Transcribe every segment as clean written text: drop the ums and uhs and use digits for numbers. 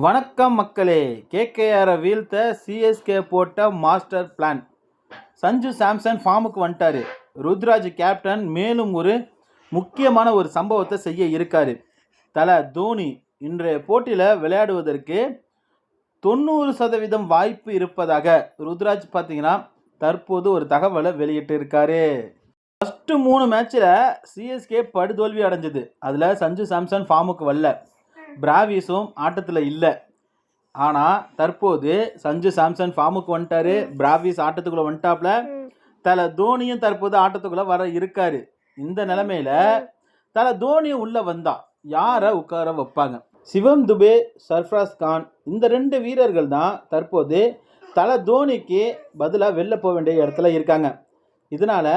வணக்கம் மக்களே. கேகேஆரை வீழ்த்த சிஎஸ்கே போட்ட மாஸ்டர் பிளான். சஞ்சு சாம்சன் ஃபார்முக்கு வந்துட்டாரு. ருத்ராஜ் கேப்டன் மேலும் ஒரு முக்கியமான ஒரு சம்பவத்தை செய்ய இருக்காரு. தல தோனி இன்றைய போட்டியில் விளையாடுவதற்கு 90% வாய்ப்பு இருப்பதாக ருத்ராஜ் பார்த்தீங்கன்னா தற்போது ஒரு தகவலை வெளியிட்டு இருக்காரு. ஃபஸ்ட்டு 3 மேட்ச்சில் சிஎஸ்கே படுதோல்வி அடைஞ்சது. அதில் சஞ்சு சாம்சன் ஃபார்முக்கு வரல, பிராவிஸும் ஆட்டத்தில் இல்லை. ஆனால் தற்போது சஞ்சு சாம்சன் ஃபார்முக்கு வந்துட்டாரு, பிராவிஸ் ஆட்டத்துக்குள்ளே வந்துட்டாப்ல. தலை தோனியும் தற்போது ஆட்டத்துக்குள்ளே வர இருக்காரு. இந்த நிலைமையில தலை தோனியும் உள்ளே வந்தா யாரை உட்கார வைப்பாங்க? சிவம் துபே, சர்ஃப்ராஸ் கான், இந்த 2 வீரர்கள் தான் தற்போது தலை தோனிக்கு பதிலாக வெளில போக வேண்டிய இடத்துல இருக்காங்க. இதனால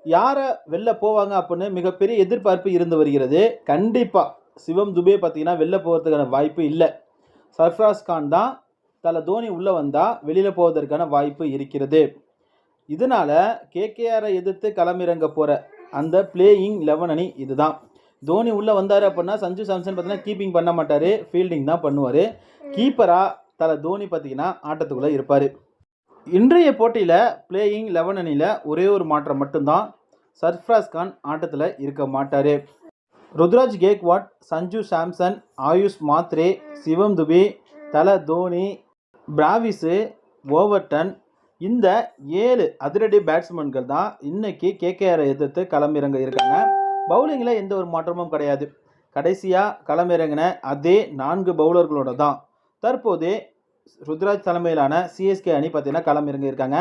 யாரை வெளில போவாங்க அப்படின்னு மிகப்பெரிய எதிர்பார்ப்பு இருந்து வருகிறது. கண்டிப்பாக சிவம் துபே பார்த்தீங்கன்னா வெளில போகிறதுக்கான வாய்ப்பு இல்லை. சர்ஃப்ராஸ் கான் தான் தலை தோனி உள்ளே வந்தால் வெளியில் போவதற்கான வாய்ப்பு இருக்கிறது. இதனால் கேகேஆரை எதிர்த்து களமிறங்க போகிற அந்த பிளேயிங் 11 அணி இதுதான். தோனி உள்ளே வந்தார் அப்படின்னா சஞ்சு சாம்சன் பார்த்தீங்கன்னா கீப்பிங் பண்ண மாட்டார், ஃபீல்டிங் தான் பண்ணுவார். கீப்பராக தலை தோனி பார்த்தீங்கன்னா ஆட்டத்துக்குள்ளே இருப்பார். இன்றைய போட்டியில் பிளேயிங் 11 அணியில் ஒரே ஒரு மாற்றம் மட்டும்தான். சர்ஃப்ராஸ் கான் ஆட்டத்தில் இருக்க மாட்டார். ருத்ராஜ் கேக்வாட், சஞ்சு சாம்சன், ஆயுஷ் மாத்ரே, சிவம் துபே, தலை தோனி, பிராவிஸு, ஓவர்டன், இந்த 7 அதிரடி பேட்ஸ்மேன்கள் தான் இன்னைக்கு கேகேஆரை எதிர்த்து களமிறங்க இருக்காங்க. பவுலிங்கில் எந்த ஒரு மாற்றமும் கிடையாது. கடைசியாக களமிறங்கின அதே 4 பவுலர்களோட தான் தற்போது ருத்ராஜ் தலைமையிலான சிஎஸ்கே அணி பார்த்தீங்கன்னா களமிறங்க இருக்காங்க.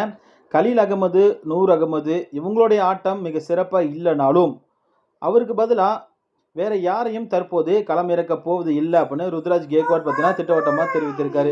கலீல் அகமது, நூர் அகமது இவங்களுடைய ஆட்டம் மிக சிறப்பாக இல்லைனாலும் அவருக்கு பதிலாக வேற யாரையும் தற்போது களமிறக்க போவது இல்லை அப்படின்னு ருத்ராஜ் கேக்வாட் பார்த்தீங்கன்னா திட்டவட்டமாக தெரிவித்திருக்காரு.